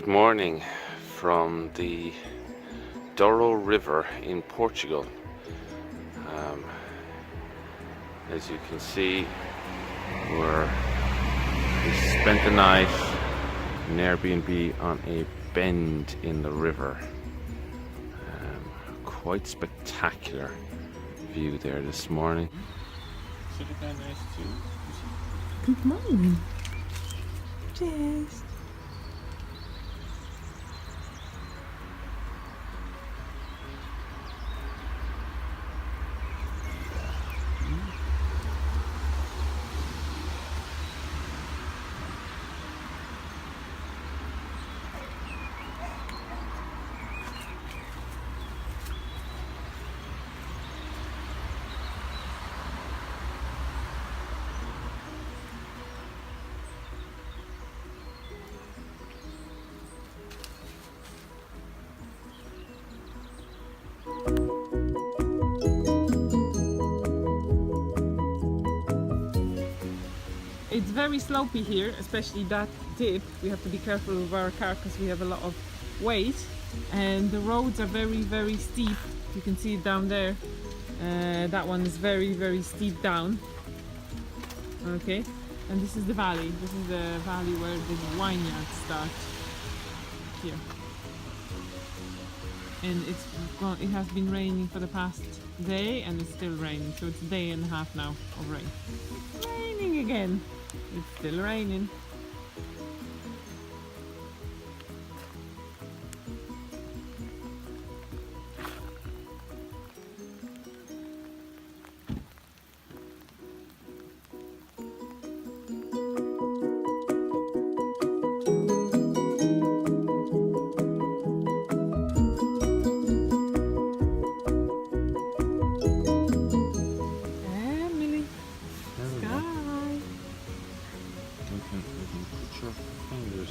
morning from the Douro River in Portugal. As you can see, we spent the night in Airbnb on a bend in the river. Quite spectacular view there this morning. Good morning. Cheers. It's very slopey here, especially that dip. We have to be careful with our car because we have a lot of weight, and the roads are very steep. You can see it down there. That one is very steep down. Okay, and this is the valley. This is the valley where the vineyards start here. And it has been raining for the past day, and it's still raining, so it's a day and a half now of rain. Raining again. It's still raining.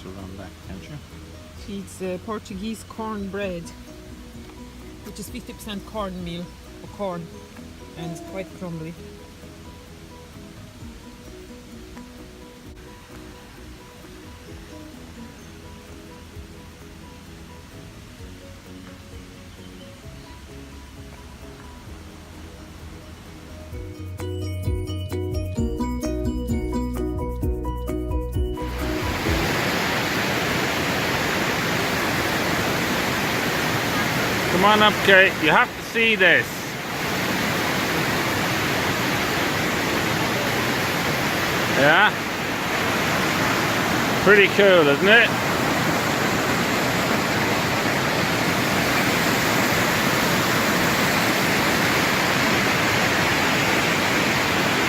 Around that, can't you? It's Portuguese cornbread, which is 50% cornmeal or corn, and it's quite crumbly. Come on up, Kate. You have to see this. Yeah? Pretty cool, isn't it?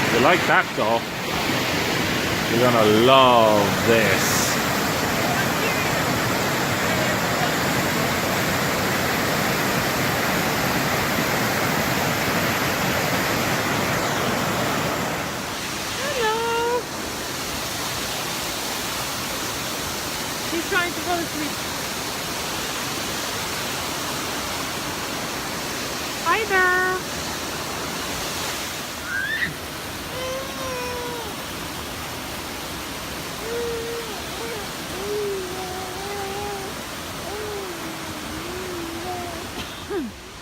If you like that though, you're gonna love this. He's trying to fall asleep. Hi there.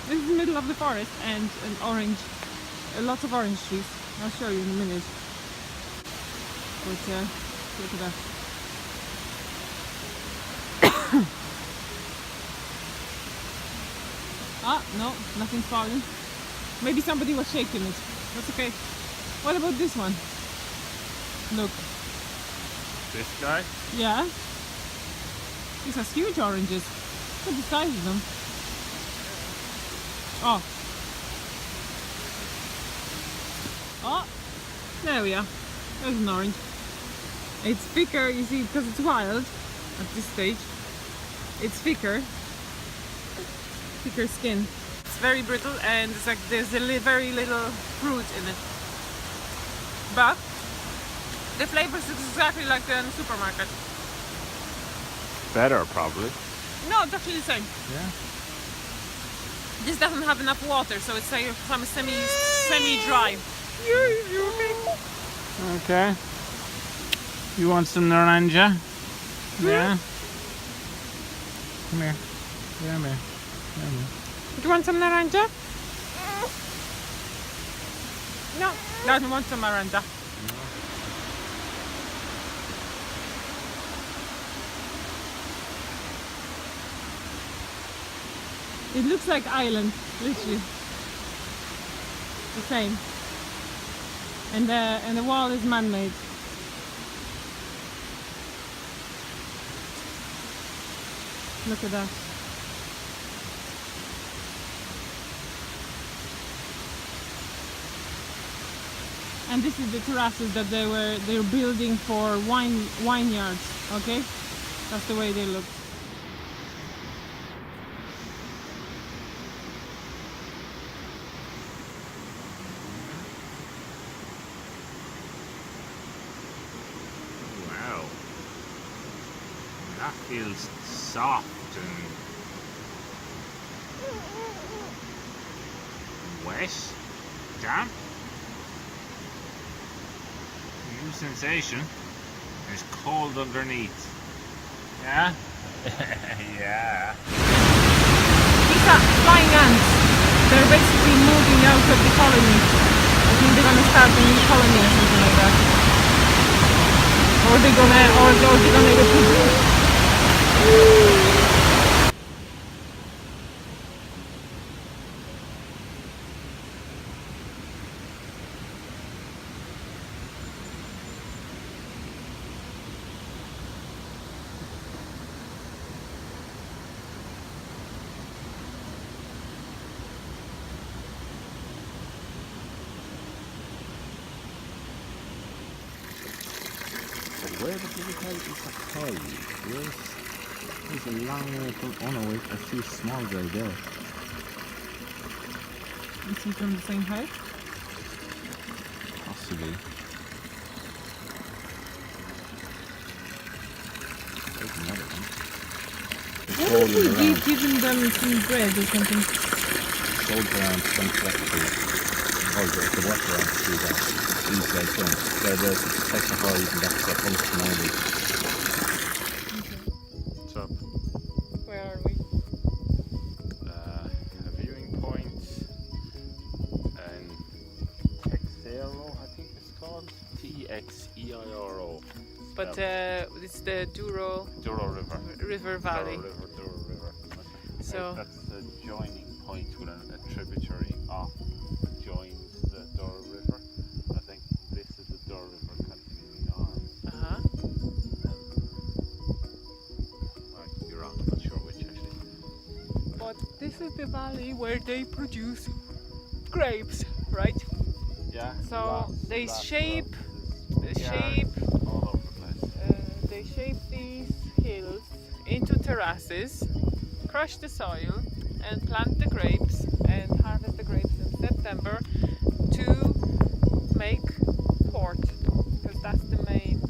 This is the middle of the forest and lots of orange trees. I'll show you in a minute. But look at that. Ah, no, nothing's falling. Maybe somebody was shaking it. That's okay. What about this one? Look. This guy? Yeah. These has huge oranges. Look at the size of them. Oh. Oh. There we are. There's an orange. It's thicker, you see, because it's wild at this stage. It's thicker skin. It's very brittle, and it's like there's very little fruit in it. But the flavor is exactly like in the supermarket. Better, probably. No, it's actually the same. Yeah. This doesn't have enough water, so it's like some semi-dry. You Okay. You want some naranja? Yeah. Come here. Come here. Come here. Do you want some naranja? No, doesn't want some naranja. It looks like island, literally. The same. And the wall is man-made. Look at that. And this is the terraces that they're building for vineyards. Okay, that's the way they look. Wow. That feels soft and wet, damp. New sensation. It's cold underneath. Yeah? Yeah. These are flying ants. They're basically moving out of the colony. I think they're gonna start a new colony or something like that. Or they're gonna reproduce. Where the bloody hell is the hive? There's a long way from. Oh no, wait, I see a small guy there. Is he from the same height? Possibly. There's another one. What if we giving them some bread or something? Sold around 20 hectares. Oh, the workaround to do that. These guys don't. They're there to protect the hive and that's their functionality. What's up? Where are we? A viewing point and Texeiro, I think it's called. Texeiro. But it's the Douro River Valley. Douro River. So that's the joining point with a tributary off joins the Douro River. I think this is the Douro River continuing on. I could be wrong, I'm not sure which actually. but this is the valley where they produce grapes, right? Yeah. So they shape all over the place. they shape these hills into terraces, crush the soil and plant the grapes and harvest the grapes in September to make port, because that's the main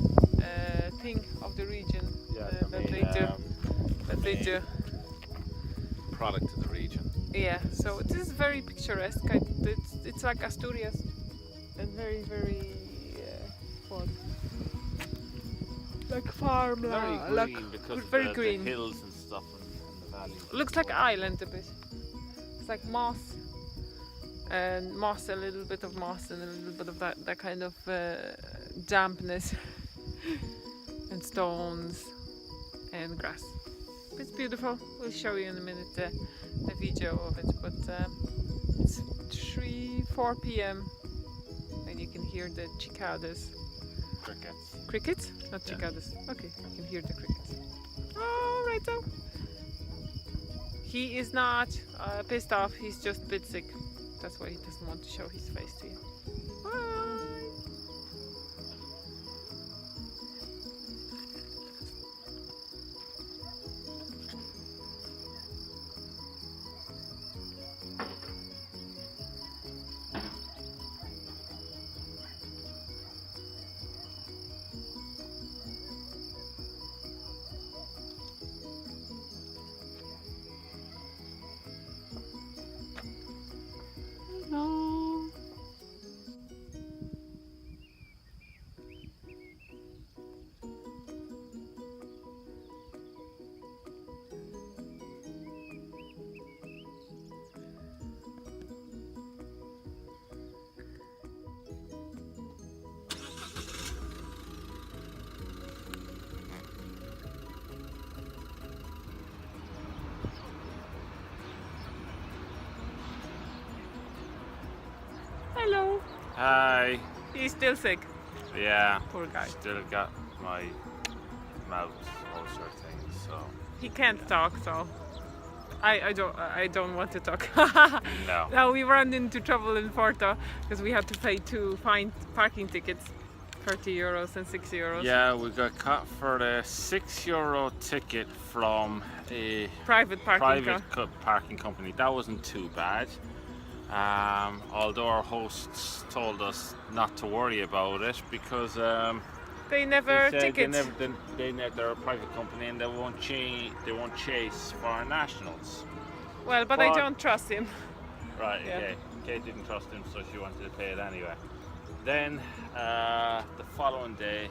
thing of the region that they do. Product of the region. Yeah, so this is very picturesque. It's like Asturias and very, very what? Like farmland, Very green because very of green. the hills and stuff in the valley. Looks like island a bit. It's like moss and moss, a little bit of moss and a little bit of that kind of dampness and stones and grass. It's beautiful. We'll show you in a minute the video of it, but it's 4 p.m. and you can hear the cicadas. Crickets. Crickets? Not Yeah. cicadas. Okay, you can hear the crickets. Alright so. He is not pissed off, he's just a bit sick. That's why he doesn't want to show his face to you. Bye. Hello. Hi. He's still sick. Yeah. Poor guy. Still got my mouth ulcer thing, so. He can't talk, so I don't want to talk. No. Now we ran into trouble in Porto because we had to pay 2 fine parking tickets, 30 euros and 6 euros. Yeah, we got caught for the €6 ticket from a Private parking parking company. That wasn't too bad. Although our hosts told us not to worry about it because They never they said tickets. they're a private company and they won't chase foreign nationals. Well, but I don't trust him. Right. Yeah. Okay. Kate didn't trust him, so she wanted to pay it anyway. Then the following day,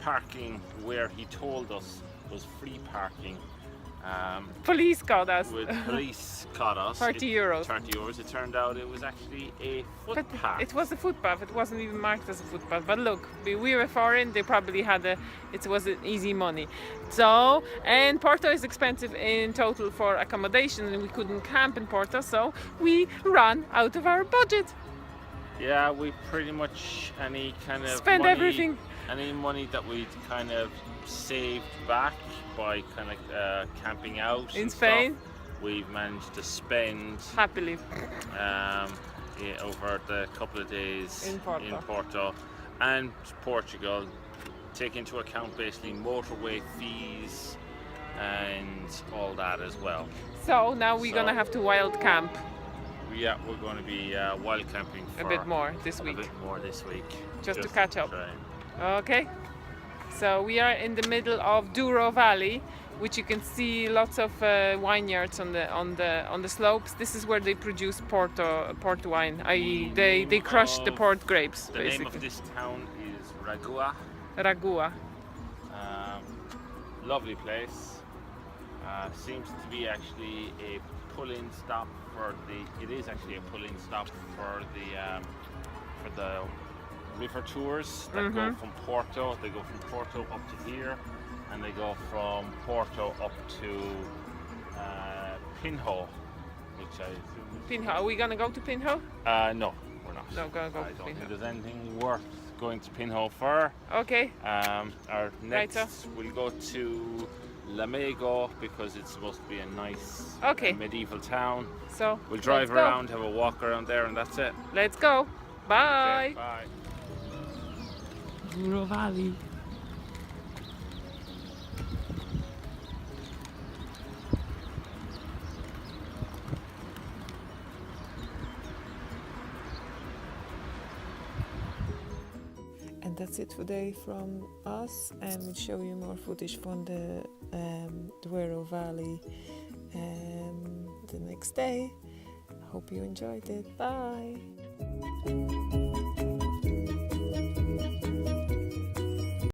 parking where he told us was free parking. Police caught us. With police caught us. 30 euros. 30 euros. It turned out it was actually a But footpath. it was a footpath. It wasn't even marked as a footpath. But look, we were foreign. They probably had it was an easy money. So, and Porto is expensive in total for accommodation, and we couldn't camp in Porto, so we ran out of our budget. Yeah, we pretty much any kind of Spend money, everything. Any money that we'd kind of saved back by kind of camping out In and Spain? stuff, we've managed to spend Happily. over the couple of days In Porto. and Portugal. Take into account basically motorway fees and all that as well. So now we're gonna have to wild camp Yeah, we're going to be wild camping for a bit more this week. A bit more this week. Just to catch up. try. Okay. So we are in the middle of Douro Valley, which you can see lots of vineyards on the slopes. This is where they produce port wine. They crush the port grapes, The basically. name of this town is Ragua. Ragua. Lovely place. Seems to be actually a pull-in stop for it is actually a pull-in stop for the river tours that go from Porto. They go from Porto up to here, and they go from Porto up to Pinho, which I assume is Pinho. Are we gonna go to Pinho? no, we're not. No, gonna go I to don't think Pinho. there's anything worth going to Pinho for. Okay. Our next Right, we'll go to Lamego because it's supposed to be a nice Okay. medieval town. So We'll drive let's go. around, have a walk around there, and that's it. Let's go. Bye. Okay, bye. Douro Valley. And that's it today from us, and we'll show you more footage from the Douro Valley the next day. Hope you enjoyed it. Bye.